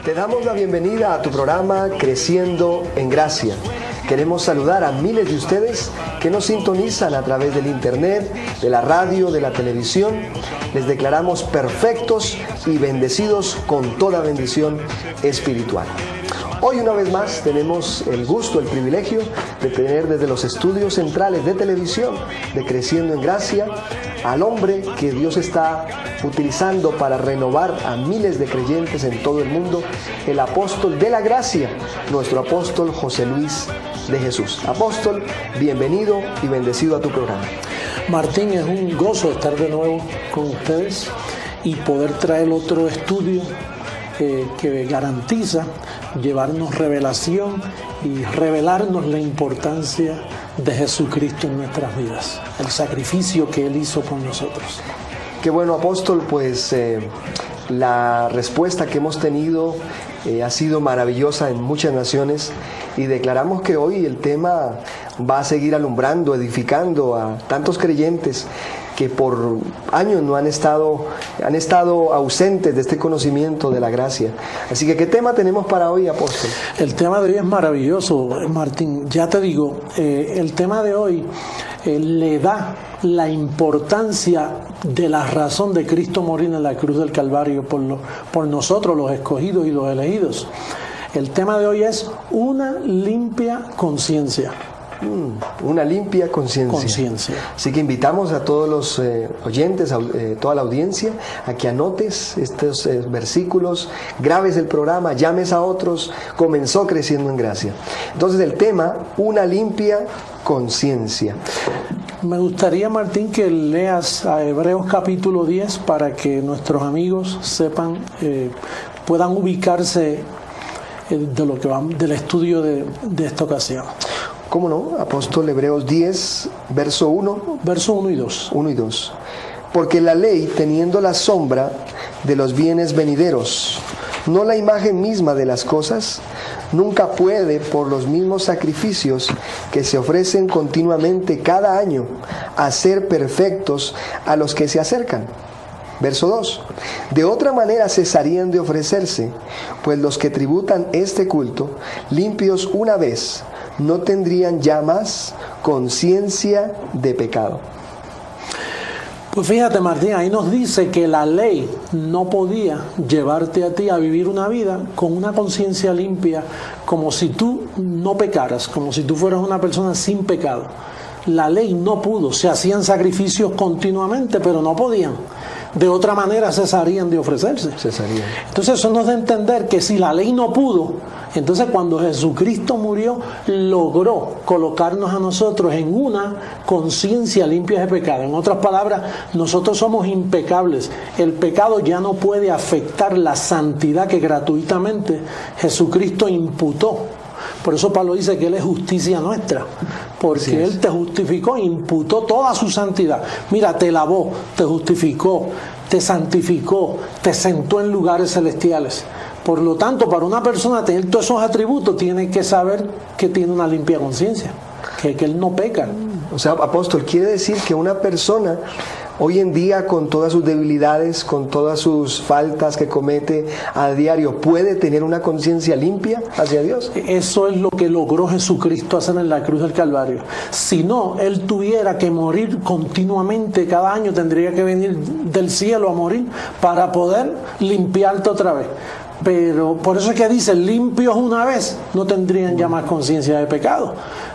Te damos la bienvenida a tu programa Creciendo en Gracia. Queremos saludar a miles de ustedes que nos sintonizan a través del internet, de la radio, de la televisión. Les declaramos perfectos y bendecidos con toda bendición espiritual. Hoy una vez más tenemos el gusto, el privilegio de tener desde los estudios centrales de televisión de Creciendo en Gracia al hombre que Dios está utilizando para renovar a miles de creyentes en todo el mundo, el apóstol de la gracia, nuestro apóstol José Luis de Jesús. Apóstol, bienvenido y bendecido a tu programa. Martín, es un gozo estar de nuevo con ustedes y poder traer otro estudio que garantiza llevarnos revelación y revelarnos la importancia de Jesucristo en nuestras vidas, el sacrificio que Él hizo por nosotros. Qué bueno, apóstol, pues la respuesta que hemos tenido ha sido maravillosa en muchas naciones y declaramos que hoy el tema va a seguir alumbrando, edificando a tantos creyentes que por años no han estado ausentes de este conocimiento de la gracia. Así que, ¿qué tema tenemos para hoy, apóstol? El tema de hoy es maravilloso, Martín. Ya te digo, el tema de hoy le da la importancia de la razón de Cristo morir en la cruz del Calvario por nosotros, los escogidos y los elegidos. El tema de hoy es una limpia conciencia. Una limpia conciencia. Así que invitamos a todos los oyentes, a toda la audiencia, a que anotes estos versículos, grabes el programa, llames a otros. Comenzó Creciendo en Gracia. Entonces el tema, una limpia conciencia. Me gustaría, Martín, que leas a Hebreos capítulo 10 para que nuestros amigos sepan, puedan ubicarse de lo que del estudio de esta ocasión. ¿Cómo no? Apóstol, Hebreos 10, verso 1. Verso 1 y 2. 1 y 2. Porque la ley, teniendo la sombra de los bienes venideros, no la imagen misma de las cosas, nunca puede, por los mismos sacrificios que se ofrecen continuamente cada año, hacer perfectos a los que se acercan. Verso 2. De otra manera cesarían de ofrecerse, pues los que tributan este culto, limpios una vez, no tendrían ya más conciencia de pecado. Pues fíjate, Martín, ahí nos dice que la ley no podía llevarte a ti a vivir una vida con una conciencia limpia, como si tú no pecaras, como si tú fueras una persona sin pecado. La ley no pudo, se hacían sacrificios continuamente, pero no podían. De otra manera cesarían de ofrecerse. Entonces eso nos da a entender que si la ley no pudo, entonces cuando Jesucristo murió, logró colocarnos a nosotros en una conciencia limpia de pecado. En otras palabras, nosotros somos impecables. El pecado ya no puede afectar la santidad que gratuitamente Jesucristo imputó. Por eso Pablo dice que Él es justicia nuestra, porque Él te justificó, imputó toda su santidad. Mira, te lavó, te justificó, te santificó, te sentó en lugares celestiales. Por lo tanto, para una persona tener todos esos atributos, tiene que saber que tiene una limpia conciencia, que Él no peca. O sea, apóstol, quiere decir que una persona hoy en día, con todas sus debilidades, con todas sus faltas que comete a diario, puede tener una conciencia limpia hacia Dios. Eso es lo que logró Jesucristo hacer en la cruz del Calvario. Si no, Él tuviera que morir continuamente, cada año tendría que venir del cielo a morir para poder limpiarte otra vez. Pero por eso es que dice, limpios una vez, no tendrían ya más conciencia de pecado.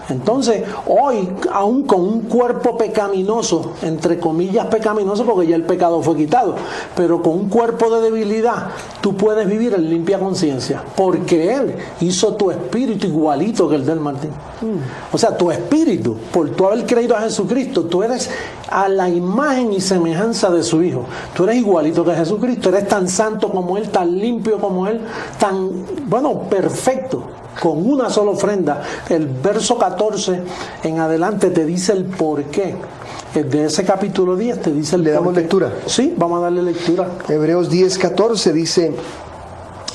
Entonces, hoy, aún con un cuerpo pecaminoso, entre comillas pecaminoso, porque ya el pecado fue quitado, pero con un cuerpo de debilidad, tú puedes vivir en limpia conciencia, porque Él hizo tu espíritu igualito que el del Martín. O sea, tu espíritu, por tú haber creído a Jesucristo, tú eres a la imagen y semejanza de su Hijo. Tú eres igualito que Jesucristo, eres tan santo como Él, tan limpio como Él, tan, perfecto. Con una sola ofrenda. El verso 14 en adelante te dice el porqué. De ese capítulo 10 te dice el porqué. ¿Le damos lectura? Sí, vamos a darle lectura. Hebreos 10, 14 dice: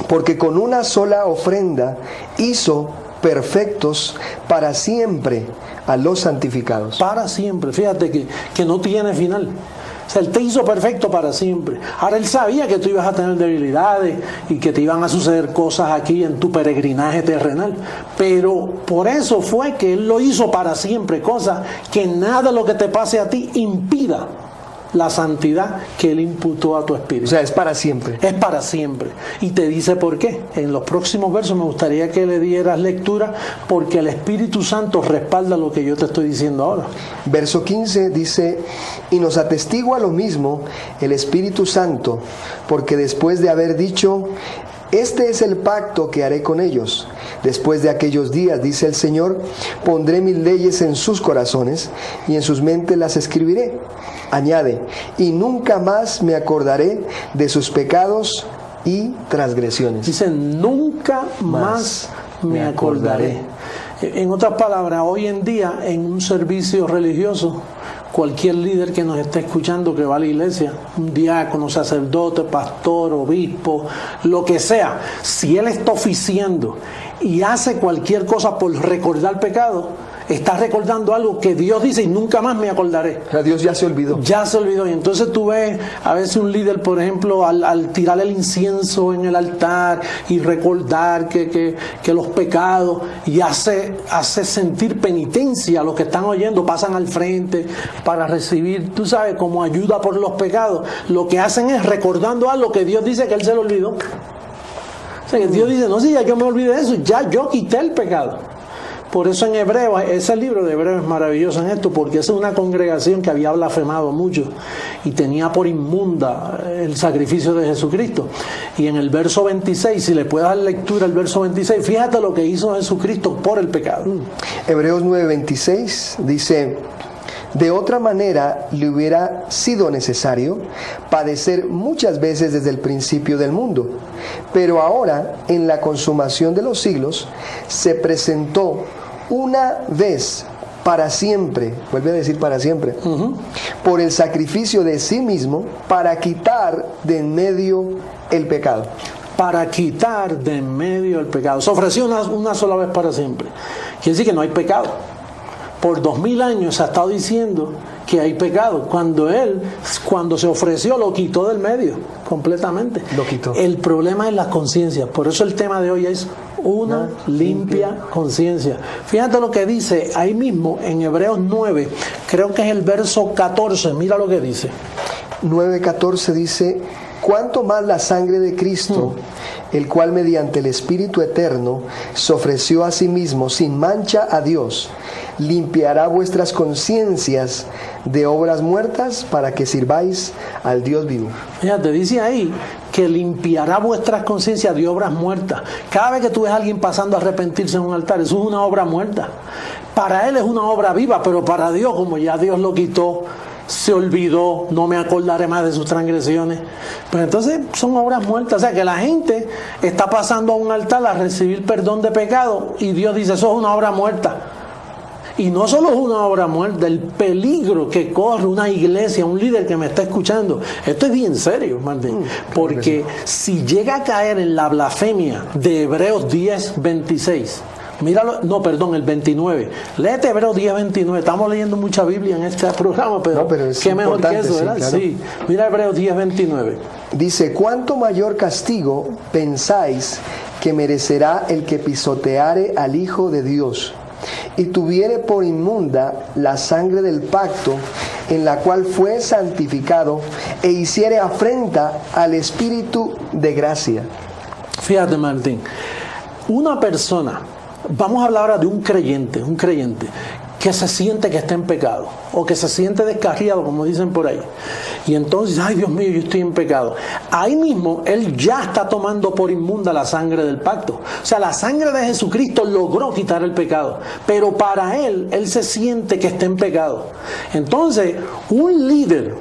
porque con una sola ofrenda hizo perfectos para siempre a los santificados. Para siempre, fíjate que no tiene final. sea, Él te hizo perfecto para siempre. Ahora Él sabía que tú ibas a tener debilidades y que te iban a suceder cosas aquí en tu peregrinaje terrenal. Pero por eso fue que Él lo hizo para siempre. Cosas que nada de lo que te pase a ti impida la santidad que Él imputó a tu espíritu. O sea, es para siempre. Es para siempre. Y te dice por qué. En los próximos versos me gustaría que le dieras lectura, porque el Espíritu Santo respalda lo que yo te estoy diciendo ahora. Verso 15 dice: y nos atestigua lo mismo el Espíritu Santo, porque después de haber dicho: este es el pacto que haré con ellos. Después de aquellos días, dice el Señor, pondré mis leyes en sus corazones y en sus mentes las escribiré. Añade: y nunca más me acordaré de sus pecados y transgresiones. Dice: nunca más me acordaré. En otras palabras, hoy en día, en un servicio religioso, cualquier líder que nos esté escuchando que va a la iglesia, un diácono, sacerdote, pastor, obispo, lo que sea, si él está oficiando y hace cualquier cosa por recordar pecado, está recordando algo que Dios dice: y nunca más me acordaré. O sea, Dios ya se olvidó. Ya se olvidó. Y entonces tú ves a veces un líder, por ejemplo, al tirar el incienso en el altar y recordar que los pecados, y hace sentir penitencia a los que están oyendo, pasan al frente para recibir, tú sabes, como ayuda por los pecados. Lo que hacen es recordando algo que Dios dice que Él se lo olvidó. O sea, que Dios dice: no, sí, ya yo me olvidé de eso, ya yo quité el pecado. Por eso en Hebreos, ese libro de Hebreos es maravilloso en esto, porque esa es una congregación que había blasfemado mucho y tenía por inmunda el sacrificio de Jesucristo. Y en el verso 26, si le puedes dar lectura al verso 26, fíjate lo que hizo Jesucristo por el pecado. Hebreos 9:26 dice: de otra manera le hubiera sido necesario padecer muchas veces desde el principio del mundo, pero ahora, en la consumación de los siglos, se presentó una vez para siempre, vuelve a decir para siempre, por el sacrificio de sí mismo, para quitar de en medio el pecado. Para quitar de en medio el pecado. Se ofreció una sola vez para siempre. Quiere decir que no hay pecado. Por 2000 años se ha estado diciendo que hay pecado. Cuando se ofreció, lo quitó del medio, completamente. Lo quitó. El problema es la conciencia. Por eso el tema de hoy es una limpia conciencia. Fíjate lo que dice ahí mismo en Hebreos 9, creo que es el verso 14. Mira lo que dice. 9:14 dice: cuánto más la sangre de Cristo, el cual mediante el Espíritu Eterno se ofreció a sí mismo sin mancha a Dios, limpiará vuestras conciencias de obras muertas para que sirváis al Dios vivo. Fíjate, dice ahí que limpiará vuestras conciencias de obras muertas. Cada vez que tú ves a alguien pasando a arrepentirse en un altar, eso es una obra muerta. Para él es una obra viva, pero para Dios, como ya Dios lo quitó, se olvidó, no me acordaré más de sus transgresiones. Pues entonces son obras muertas. O sea que la gente está pasando a un altar a recibir perdón de pecado y Dios dice: eso es una obra muerta. Y no solo es una obra muerta, el peligro que corre una iglesia, un líder que me está escuchando, esto es bien serio, Martín, porque si llega a caer en la blasfemia de Hebreos 10:26, míralo, no, perdón, el 29. Léete Hebreos 10:29. Estamos leyendo mucha Biblia en este programa, pero es qué mejor que eso, ¿verdad? Sí, claro. Sí. Mira Hebreos 10:29. Dice: ¿cuánto mayor castigo pensáis que merecerá el que pisoteare al Hijo de Dios y tuviere por inmunda la sangre del pacto en la cual fue santificado e hiciere afrenta al Espíritu de gracia? Fíjate, Martín, una persona, vamos a hablar ahora de un creyente que se siente que está en pecado o que se siente descarriado, como dicen por ahí, y entonces: ay, Dios mío, yo estoy en pecado. Ahí mismo él ya está tomando por inmunda la sangre del pacto. O sea, la sangre de Jesucristo logró quitar el pecado, pero para él se siente que está en pecado. Entonces un líder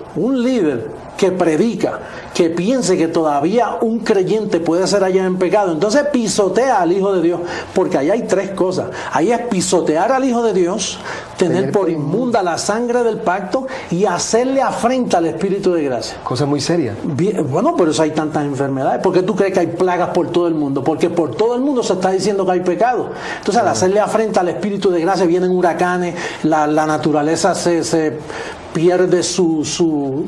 que predica, que piense que todavía un creyente puede ser allá en pecado, entonces pisotea al Hijo de Dios, porque ahí hay tres cosas. Ahí es pisotear al Hijo de Dios, tener por inmunda la sangre del pacto y hacerle afrenta al Espíritu de gracia. Cosa muy seria. Bien, bueno, por eso hay tantas enfermedades. ¿Por qué tú crees que hay plagas por todo el mundo? Porque por todo el mundo se está diciendo que hay pecado. Entonces, al hacerle afrenta al Espíritu de gracia, vienen huracanes, la naturaleza se pierde su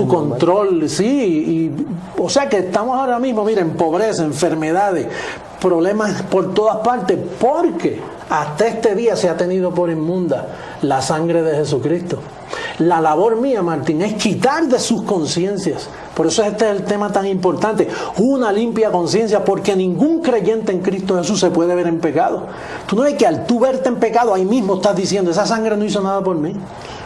control, sí, o sea que estamos ahora mismo, miren, pobreza, enfermedades, problemas por todas partes, porque hasta este día se ha tenido por inmunda la sangre de Jesucristo. La labor mía, Martín, es quitar de sus conciencias. Por eso este es el tema tan importante. Una limpia conciencia, porque ningún creyente en Cristo Jesús se puede ver en pecado. Tú no ves que al tú verte en pecado, ahí mismo estás diciendo, esa sangre no hizo nada por mí.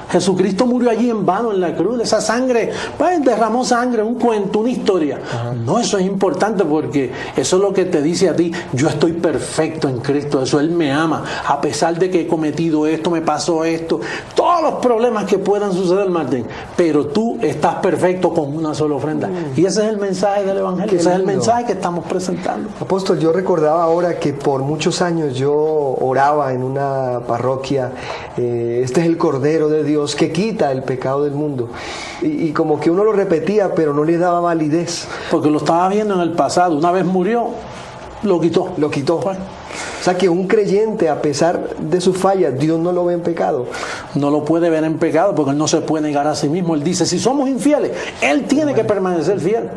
Jesucristo murió allí en vano en la cruz. Esa sangre, pues derramó sangre, un cuento, una historia. No, eso es importante porque eso es lo que te dice a ti. Yo estoy perfecto en Cristo Jesús. Él me ama. A pesar de que he cometido esto, me pasó esto, todos los problemas que puedan suceder, Martín. Pero tú estás perfecto con una sola ofrenda. Y ese es el mensaje del Evangelio. Ese es el mensaje que estamos presentando. Apóstol, yo recordaba ahora que por muchos años yo oraba en una parroquia. Este es el Cordero de Dios que quita el pecado del mundo, y como que uno lo repetía pero no le daba validez porque lo estaba viendo en el pasado. Una vez murió, lo quitó. Pues. O sea que un creyente, a pesar de sus fallas, Dios no lo ve en pecado. No lo puede ver en pecado porque Él no se puede negar a sí mismo. Él dice, si somos infieles, Él tiene que permanecer fiel.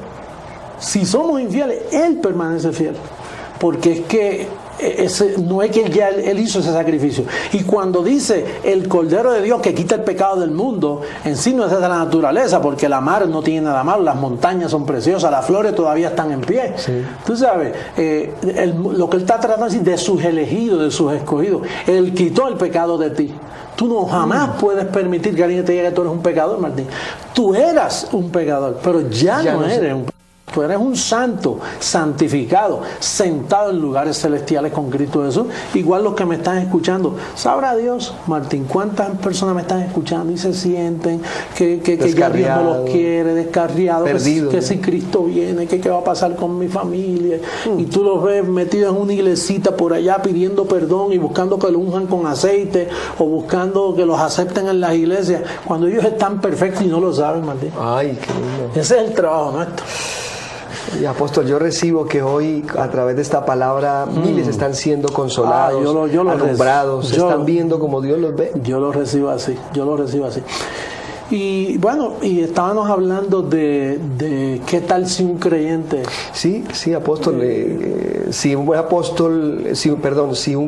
Si somos infieles, Él permanece fiel, porque es que no es que ya él hizo ese sacrificio. Y cuando dice el Cordero de Dios que quita el pecado del mundo, en sí no es de la naturaleza, porque la mar no tiene nada malo, las montañas son preciosas, las flores todavía están en pie. Sí. Tú sabes, lo que él está tratando de decir de sus elegidos, de sus escogidos, él quitó el pecado de ti. Tú no jamás puedes permitir que alguien te diga que tú eres un pecador, Martín. Tú eras un pecador, pero ya no eres un pecador. Tú eres un santo, santificado, sentado en lugares celestiales con Cristo Jesús. Igual los que me están escuchando. Sabrá Dios, Martín, cuántas personas me están escuchando y se sienten que ya Dios no los quiere, descarriados, que si Cristo viene, que qué va a pasar con mi familia. Y tú los ves metidos en una iglesita por allá pidiendo perdón y buscando que lo unjan con aceite o buscando que los acepten en las iglesias, cuando ellos están perfectos y no lo saben, Martín. Ay, qué lindo. Ese es el trabajo nuestro. Y apóstol, yo recibo que hoy a través de esta palabra miles están siendo consolados, yo alumbrados, se están viendo como Dios los ve. Yo lo recibo así. Y bueno, y estábamos hablando de qué tal si un creyente... Sí, apóstol, si un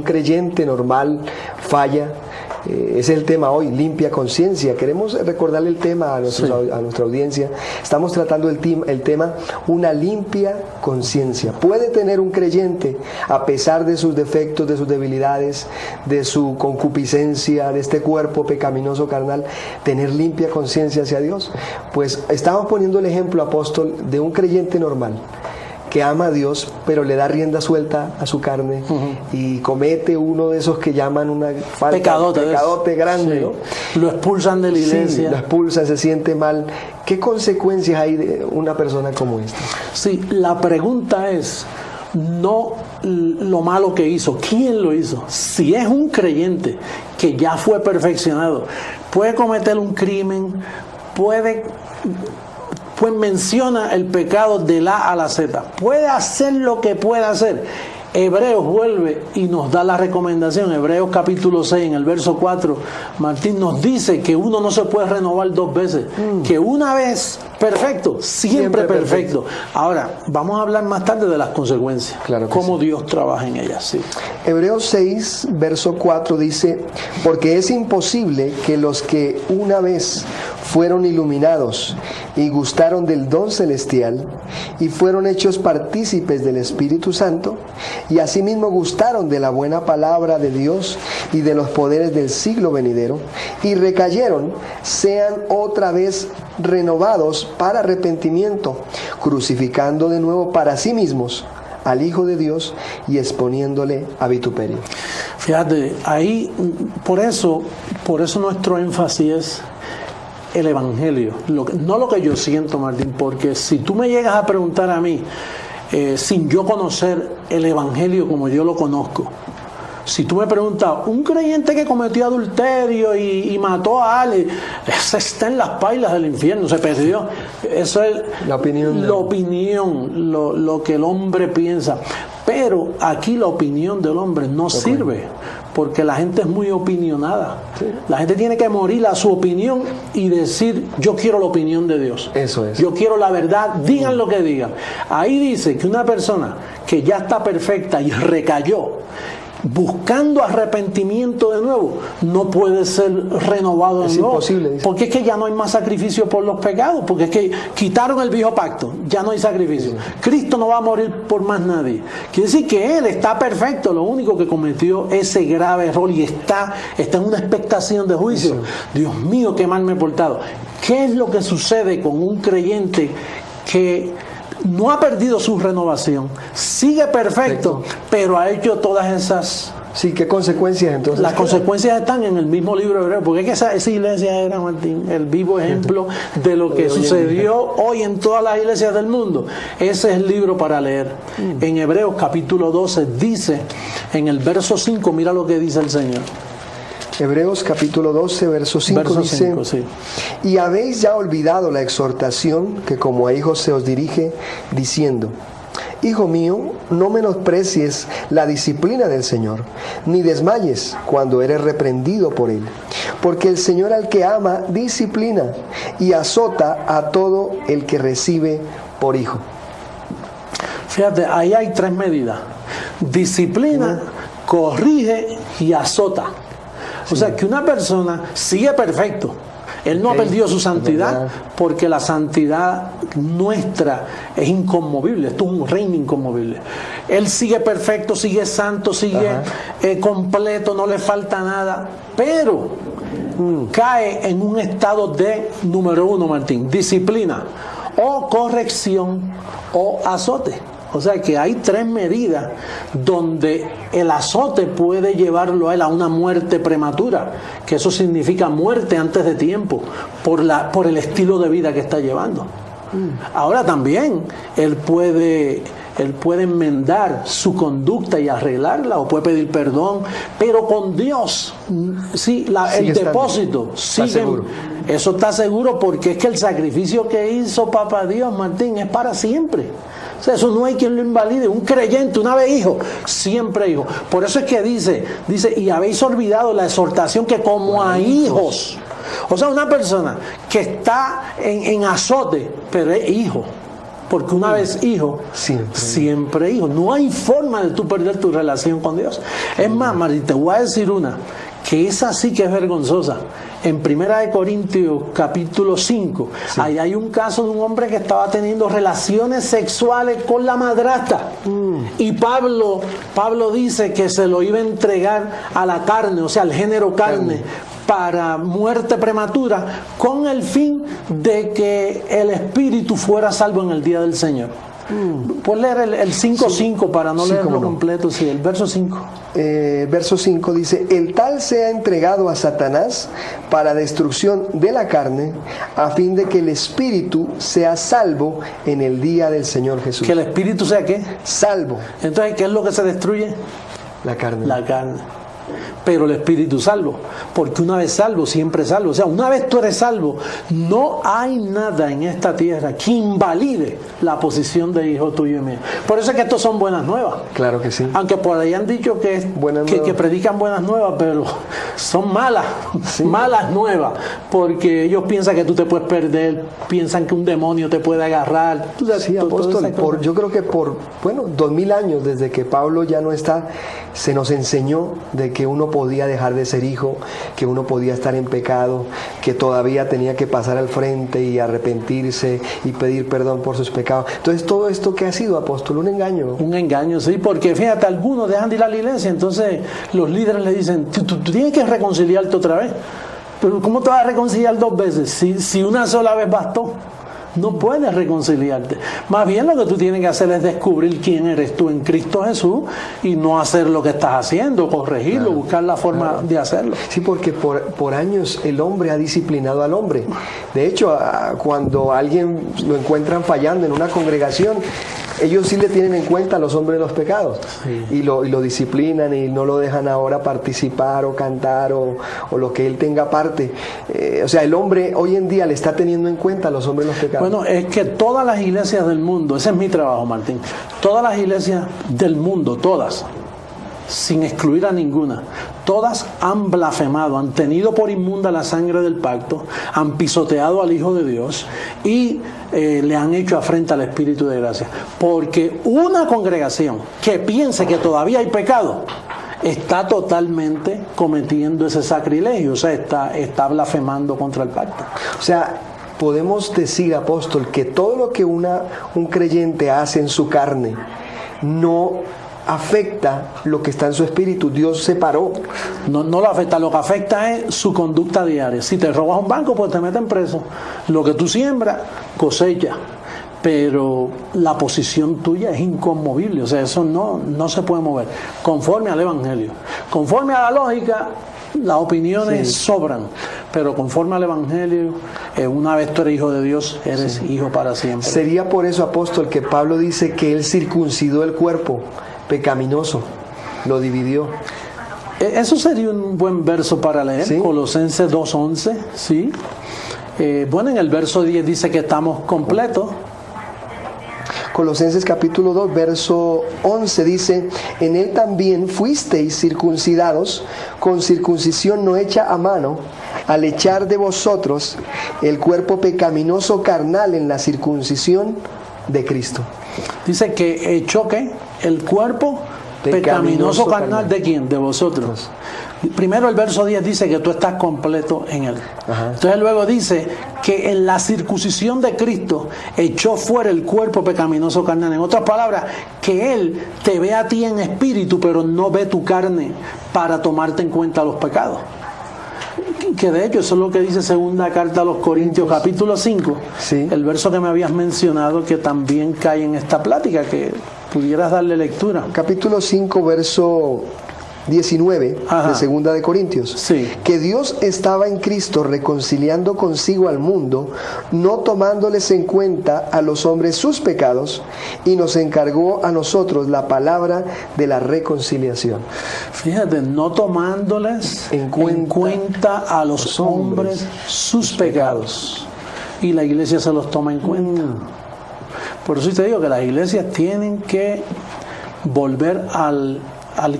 creyente normal falla, ese es el tema hoy, limpia conciencia. Queremos recordarle el tema a nuestra audiencia. Estamos tratando el tema, una limpia conciencia. ¿Puede tener un creyente, a pesar de sus defectos, de sus debilidades, de su concupiscencia, de este cuerpo pecaminoso carnal, tener limpia conciencia hacia Dios? Pues estamos poniendo el ejemplo, apóstol, de un creyente normal que ama a Dios, pero le da rienda suelta a su carne y comete uno de esos que llaman una falta, pecadote grande, ¿no? Lo expulsan de la iglesia. Lo expulsan, se siente mal. ¿Qué consecuencias hay de una persona como esta? Sí, la pregunta es no lo malo que hizo, ¿quién lo hizo? Si es un creyente que ya fue perfeccionado, puede cometer un crimen, pues menciona el pecado de la A la Z. Puede hacer lo que pueda hacer. Hebreos vuelve y nos da la recomendación. Hebreos capítulo 6, en el verso 4, Martín nos dice que uno no se puede renovar dos veces. Que una vez perfecto, siempre perfecto. Ahora, vamos a hablar más tarde de las consecuencias. Claro que cómo sí. Dios trabaja en ellas. Sí. Hebreos 6, verso 4 dice: porque es imposible que los que una vez fueron iluminados y gustaron del don celestial y fueron hechos partícipes del Espíritu Santo y asimismo gustaron de la buena palabra de Dios y de los poderes del siglo venidero y recayeron, sean otra vez renovados para arrepentimiento, crucificando de nuevo para sí mismos al Hijo de Dios y exponiéndole a vituperio. Fíjate, ahí, por eso nuestro énfasis es el Evangelio, no lo que yo siento, Martín, porque si tú me llegas a preguntar a mí, sin yo conocer el Evangelio como yo lo conozco, si tú me preguntas, un creyente que cometió adulterio y mató a alguien, ese está en las pailas del infierno, se perdió. Eso es la opinión, lo que el hombre piensa. Pero aquí la opinión del hombre no sirve, porque la gente es muy opinionada. Sí. La gente tiene que morir a su opinión y decir, yo quiero la opinión de Dios. Eso es. Yo quiero la verdad, digan lo que digan. Ahí dice que una persona que ya está perfecta y recayó, buscando arrepentimiento de nuevo, no puede ser renovado de nuevo. Es imposible. Porque es que ya no hay más sacrificio por los pecados, porque es que quitaron el viejo pacto, ya no hay sacrificio. Sí. Cristo no va a morir por más nadie. Quiere decir que Él está perfecto, lo único que cometió ese grave error y está en una expectación de juicio. Sí. Dios mío, qué mal me he portado. ¿Qué es lo que sucede con un creyente que no ha perdido su renovación, sigue perfecto, pero ha hecho todas esas... Sí, ¿qué consecuencias entonces? Las consecuencias están en el mismo libro hebreo, porque es que esa iglesia era, Martín, el vivo ejemplo de lo que sucedió hoy en todas las iglesias del mundo. Ese es el libro para leer. En Hebreos capítulo 12 dice, en el verso 5, mira lo que dice el Señor. Hebreos capítulo 12, verso 5 dice, 5, sí. Y habéis ya olvidado la exhortación que como a hijos se os dirige, diciendo, Hijo mío, no menosprecies la disciplina del Señor, ni desmayes cuando eres reprendido por Él. Porque el Señor al que ama, disciplina, y azota a todo el que recibe por hijo. Fíjate, ahí hay 3 medidas. Disciplina, corrige y azota. O sea, que una persona sigue perfecto. Él no ha perdido su santidad, porque la santidad nuestra es inconmovible. Esto es un reino inconmovible. Él sigue perfecto, sigue santo, sigue completo, no le falta nada. Pero cae en un estado de, número 1, Martín, disciplina, o corrección, o azote. O sea que hay 3 medidas donde el azote puede llevarlo a él a una muerte prematura, que eso significa muerte antes de tiempo, por el estilo de vida que está llevando. Ahora también él puede enmendar su conducta y arreglarla, o puede pedir perdón, pero con Dios, sí, el depósito sigue. Eso está seguro, porque es que el sacrificio que hizo Papá Dios, Martín, es para siempre. O sea, eso no hay quien lo invalide. Un creyente, una vez hijo, siempre hijo. Por eso es que dice, y habéis olvidado la exhortación que como a hijos. O sea, una persona que está en azote, pero es hijo. Porque una vez hijo, siempre hijo. No hay forma de tú perder tu relación con Dios. Es más, Mari, te voy a decir una, que esa sí que es vergonzosa. En 1 Corintios capítulo 5, ahí hay un caso de un hombre que estaba teniendo relaciones sexuales con la madrastra. Y Pablo dice que se lo iba a entregar a la carne, o sea, al género carne, para muerte prematura, con el fin de que el espíritu fuera salvo en el día del Señor. Puedes leer el 5.5 para no leerlo completo, sí, el verso 5. Verso 5 dice, el tal sea entregado a Satanás para destrucción de la carne, a fin de que el espíritu sea salvo en el día del Señor Jesús. ¿Que el espíritu sea qué? Salvo. Entonces, ¿qué es lo que se destruye? La carne. La carne. Pero el espíritu salvo, porque una vez salvo, siempre salvo. O sea, una vez tú eres salvo, no hay nada en esta tierra que invalide la posición de hijo tuyo y mío. Por eso es que estos son buenas nuevas. Claro que sí. Aunque por ahí han dicho que predican buenas nuevas, pero son malas, malas nuevas, porque ellos piensan que tú te puedes perder, piensan que un demonio te puede agarrar. Sí, apóstol, yo creo que por 2000 años, desde que Pablo ya no está, se nos enseñó de que uno podía dejar de ser hijo, que uno podía estar en pecado, que todavía tenía que pasar al frente y arrepentirse y pedir perdón por sus pecados. Entonces, todo esto, ¿qué ha sido, apóstol? Un engaño. Un engaño, sí, porque fíjate, algunos dejan de ir a la iglesia, entonces los líderes le dicen, tú tienes que reconciliarte otra vez. Pero ¿cómo te vas a reconciliar 2 veces? Si una sola vez bastó. No puedes reconciliarte. Más bien lo que tú tienes que hacer es descubrir quién eres tú en Cristo Jesús y no hacer lo que estás haciendo, corregirlo, buscar la forma de hacerlo. Sí, porque por años el hombre ha disciplinado al hombre. De hecho, cuando alguien lo encuentran fallando en una congregación, ellos sí le tienen en cuenta a los hombres los pecados, y lo disciplinan y no lo dejan ahora participar o cantar o lo que él tenga parte. O sea, el hombre hoy en día le está teniendo en cuenta a los hombres los pecados. Bueno, es que todas las iglesias del mundo, ese es mi trabajo, Martín, todas las iglesias del mundo, todas, sin excluir a ninguna, todas han blasfemado, han tenido por inmunda la sangre del pacto, han pisoteado al Hijo de Dios y le han hecho afrenta al Espíritu de gracia. Porque una congregación que piense que todavía hay pecado, está totalmente cometiendo ese sacrilegio, o sea, está blasfemando contra el pacto. O sea, podemos decir, apóstol, que todo lo que un creyente hace en su carne no afecta lo que está en su espíritu. Dios separó. No lo afecta, lo que afecta es su conducta diaria. Si te robas un banco, pues te meten preso. Lo que tú siembras, cosecha. Pero la posición tuya es inconmovible, o sea, eso no se puede mover, conforme al Evangelio. Conforme a la lógica, las opiniones sobran, pero conforme al Evangelio, una vez tú eres hijo de Dios, eres hijo para siempre. Sería por eso, apóstol, que Pablo dice que él circuncidó el cuerpo pecaminoso, lo dividió. Eso sería un buen verso para leer, ¿sí? Colosenses 2:11, ¿sí? Bueno, en el verso 10 dice que estamos completos. Colosenses capítulo 2, verso 11 dice: en él también fuisteis circuncidados con circuncisión no hecha a mano, al echar de vosotros el cuerpo pecaminoso carnal en la circuncisión de Cristo. Dice que echó ¿qué? El cuerpo pecaminoso carnal. ¿De quién? De vosotros. Primero el verso 10 dice que tú estás completo en él. Ajá. Entonces luego dice que en la circuncisión de Cristo echó fuera el cuerpo pecaminoso carnal. En otras palabras, que él te ve a ti en espíritu, pero no ve tu carne para tomarte en cuenta los pecados. Que de hecho eso es lo que dice segunda carta a los Corintios capítulo 5, sí. El verso que me habías mencionado, que también cae en esta plática, que pudieras darle lectura. Capítulo 5, verso 19, ajá, de segunda de Corintios, sí. Que Dios estaba en Cristo reconciliando consigo al mundo, no tomándoles en cuenta a los hombres sus pecados, y nos encargó a nosotros la palabra de la reconciliación. Fíjate, no tomándoles en cuenta a los hombres sus pecados, y la iglesia se los toma en cuenta. Por eso te digo que las iglesias tienen que volver al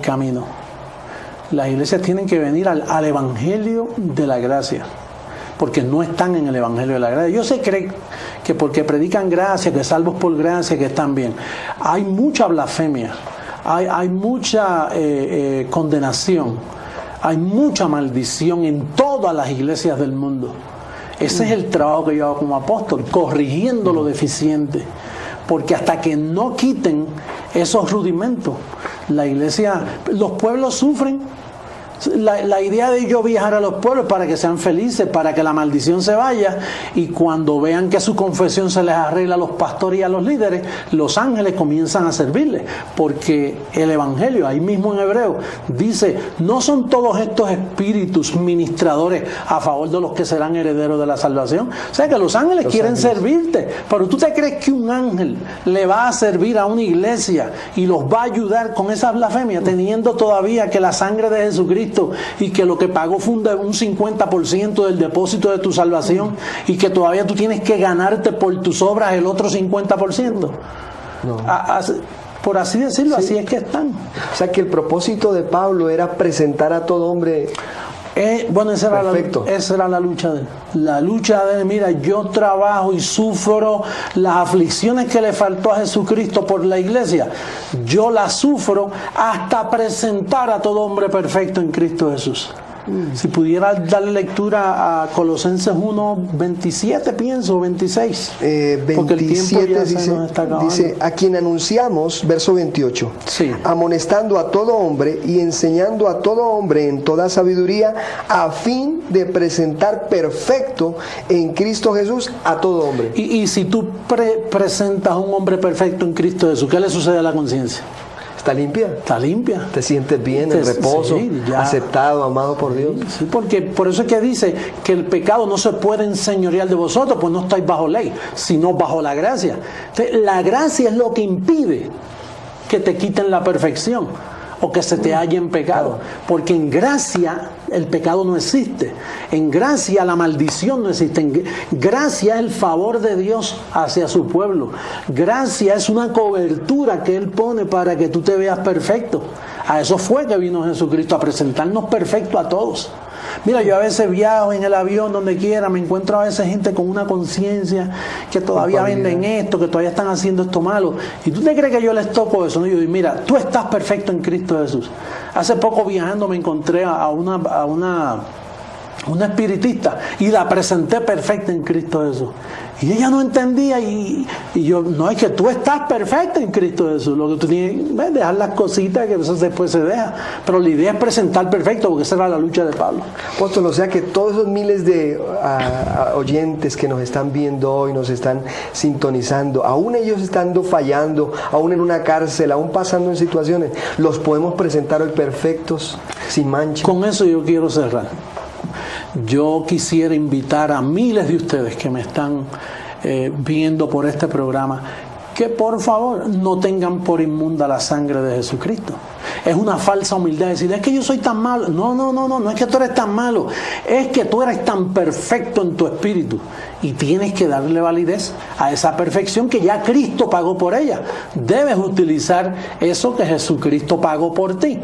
camino. Las iglesias tienen que venir al evangelio de la gracia, porque no están en el evangelio de la gracia. Ellos se creen que porque predican gracia, que salvos por gracia, que están bien. Hay mucha blasfemia, hay mucha condenación, hay mucha maldición en todas las iglesias del mundo. Ese es el trabajo que yo hago como apóstol, corrigiendo lo deficiente, porque hasta que no quiten esos rudimentos, la iglesia, los pueblos sufren. La idea de yo viajar a los pueblos para que sean felices, para que la maldición se vaya, y cuando vean que su confesión se les arregla a los pastores y a los líderes, los ángeles comienzan a servirles, porque el evangelio, ahí mismo en Hebreo, dice: no son todos estos espíritus ministradores a favor de los que serán herederos de la salvación. O sea que los ángeles quieren servirte, pero ¿tú te crees que un ángel le va a servir a una iglesia y los va a ayudar con esa blasfemia, teniendo todavía que la sangre de Jesucristo y que lo que pagó fue un 50% del depósito de tu salvación, y que todavía tú tienes que ganarte por tus obras el otro 50%? No. Por así decirlo, sí. Así es que están. O sea que el propósito de Pablo era presentar a todo hombre bueno, esa era la lucha de él. La lucha de él: mira, yo trabajo y sufro las aflicciones que le faltó a Jesucristo por la iglesia. Yo las sufro hasta presentar a todo hombre perfecto en Cristo Jesús. Si pudiera darle lectura a Colosenses 1:27, pienso, 26. 27 dice: a quien anunciamos, verso 28, sí. Amonestando a todo hombre y enseñando a todo hombre en toda sabiduría, a fin de presentar perfecto en Cristo Jesús a todo hombre. Y si tú presentas a un hombre perfecto en Cristo Jesús, ¿qué le sucede a la conciencia? ¿Está limpia? Está limpia. ¿Te sientes bien, en reposo, sí, aceptado, amado por Dios? Sí, porque por eso es que dice que el pecado no se puede enseñorear de vosotros, pues no estáis bajo ley, sino bajo la gracia. Entonces, la gracia es lo que impide que te quiten la perfección. o que se te halle en pecado. Porque en gracia el pecado no existe. En gracia la maldición no existe. En gracia es el favor de Dios hacia su pueblo. Gracia es una cobertura que Él pone para que tú te veas perfecto. A eso fue que vino Jesucristo, a presentarnos perfecto a todos. Mira, yo a veces viajo en el avión, donde quiera, me encuentro a veces gente con una conciencia que todavía venden esto, que todavía están haciendo esto malo. ¿Y tú te crees que yo les toco eso? No, yo digo, mira, tú estás perfecto en Cristo Jesús. Hace poco viajando me encontré a una espiritista y la presenté perfecta en Cristo Jesús. Y ella no entendía y yo, no, es que tú estás perfecta en Cristo Jesús. Lo que tú tienes es dejar las cositas que eso después se deja. Pero la idea es presentar perfecto, porque esa era la lucha de Pablo. Apóstol, o sea que todos esos miles de oyentes que nos están viendo hoy, nos están sintonizando, aún ellos estando fallando, aún en una cárcel, aún pasando en situaciones, los podemos presentar hoy perfectos, sin mancha. Con eso yo quiero cerrar. Yo quisiera invitar a miles de ustedes que me están viendo por este programa, que por favor no tengan por inmunda la sangre de Jesucristo. Es una falsa humildad decir, es que yo soy tan malo. No es que tú eres tan malo, es que tú eres tan perfecto en tu espíritu y tienes que darle validez a esa perfección que ya Cristo pagó por ella. Debes utilizar eso que Jesucristo pagó por ti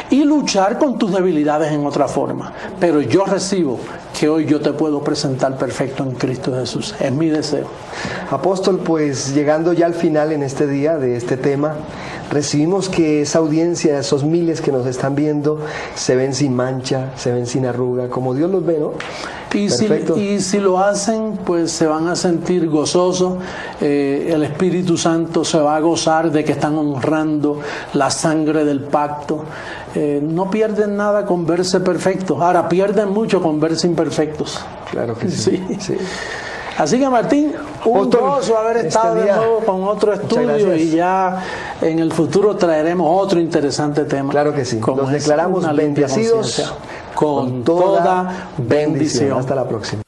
y luchar con tus debilidades en otra forma. Pero yo recibo que hoy yo te puedo presentar perfecto en Cristo Jesús. Es mi deseo. Apóstol, pues llegando ya al final en este día de este tema, recibimos que esa audiencia, esos miles que nos están viendo, se ven sin mancha, se ven sin arruga, como Dios los ve, ¿no? Y si lo hacen, pues se van a sentir gozosos. El Espíritu Santo se va a gozar de que están honrando la sangre del pacto. No pierden nada con verse perfectos. Ahora, pierden mucho con verse imperfectos. Claro que sí. Sí. Así que, Martín, un gozo haber estado de nuevo con otro estudio, y ya en el futuro traeremos otro interesante tema. Claro que sí. Los declaramos bendecidos con toda bendición. Hasta la próxima.